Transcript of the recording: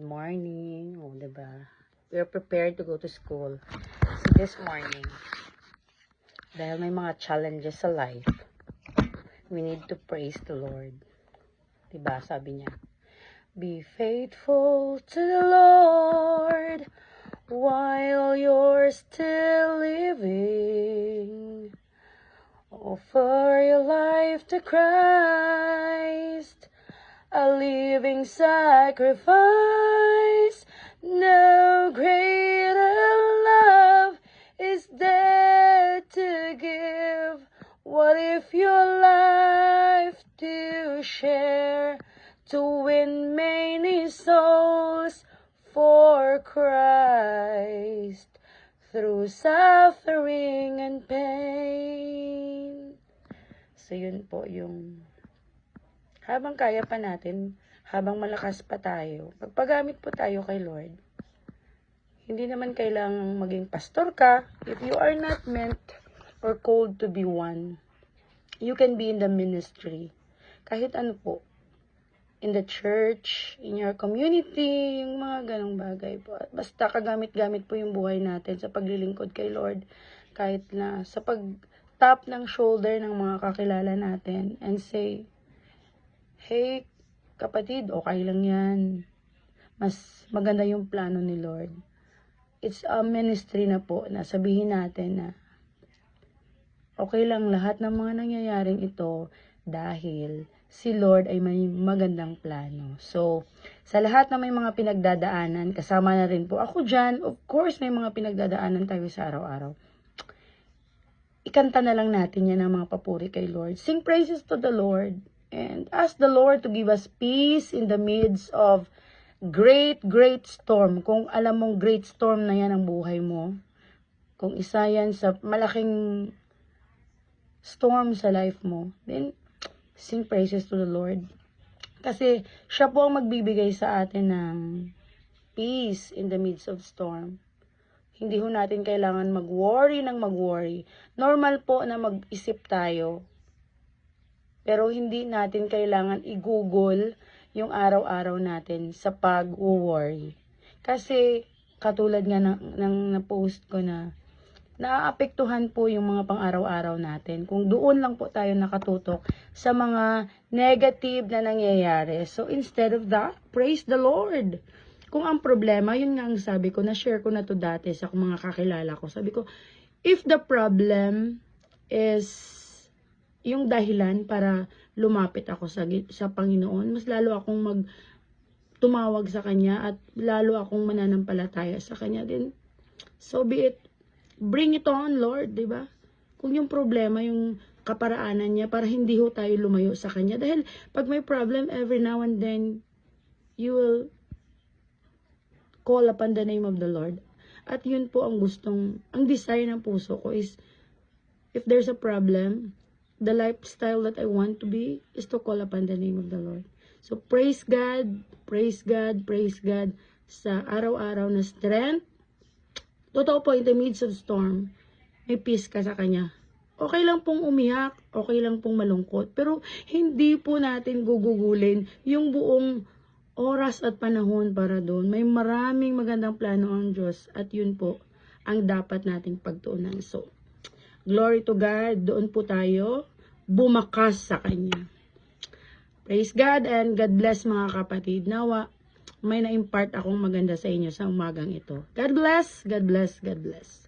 morning. O, diba? We're prepared to go to school. So, this morning, dahil may mga challenges sa life, we need to praise the Lord. Diba? Sabi niya, be faithful to the Lord while you're still living. Offer your life to Christ, a living sacrifice. No greater love is there to give. What if your life to share, to win many souls for Christ through suffering and pain? So yun po yung habang kaya pa natin, habang malakas pa tayo, pagpagamit po tayo kay Lord. Hindi naman kailangang maging pastor ka. If you are not meant or called to be one, you can be in the ministry. Kahit ano po. In the church, in your community, yung mga ganong bagay po. Basta kagamit-gamit po yung buhay natin sa paglilingkod kay Lord. Kahit na sa pag-tap ng shoulder ng mga kakilala natin and say, hey, kapatid, okay lang yan. Mas maganda yung plano ni Lord. It's a ministry na po na sabihin natin na okay lang lahat ng mga nangyayaring ito dahil si Lord ay may magandang plano. So, sa lahat na may mga pinagdadaanan, kasama na rin po ako dyan. Of course, may mga pinagdadaanan tayo sa araw-araw. Ikanta na lang natin yan ang mga papuri kay Lord. Sing praises to the Lord. And ask the Lord to give us peace in the midst of great storm. Kung alam mong great storm na yan ang buhay mo, kung isa yan sa malaking storm sa life mo, then sing praises to the Lord. Kasi siya po ang magbibigay sa atin ng peace in the midst of storm. Hindi ho natin kailangan mag-worry ng mag-worry. Normal po na mag-isip tayo. Pero hindi natin kailangan i-google yung araw-araw natin sa pag-worry. Kasi katulad nga ng na-post ko na naaapektuhan po yung mga pang-araw-araw natin. Kung doon lang po tayo nakatutok sa mga negative na nangyayari. So instead of that, praise the Lord. Kung ang problema, yun nga ang sabi ko, na-share ko na to dati sa mga kakilala ko. Sabi ko, if the problem is yung dahilan para lumapit ako sa Panginoon, mas lalo akong tumawag sa Kanya at lalo akong mananampalataya sa Kanya din. So be it. Bring it on, Lord, di ba? Kung yung problema, yung kaparaanan niya para hindi ho tayo lumayo sa Kanya. Dahil pag may problem, every now and then, you will call upon the name of the Lord. At yun po ang desire ng puso ko is, if there's a problem, the lifestyle that I want to be is to call upon the name of the Lord. So, praise God, praise God, praise God sa araw-araw na strength. Totoo po, in the midst of storm, may peace ka sa Kanya. Okay lang pong umiyak, okay lang pong malungkot, pero hindi po natin gugugulin yung buong oras at panahon para doon. May maraming magandang plano ang Diyos at yun po ang dapat nating pagtuunan. So, glory to God, doon po tayo bumakas sa Kanya. Praise God and God bless mga kapatid. Nawa, may na-impart akong maganda sa inyo sa umagang ito. God bless, God bless, God bless.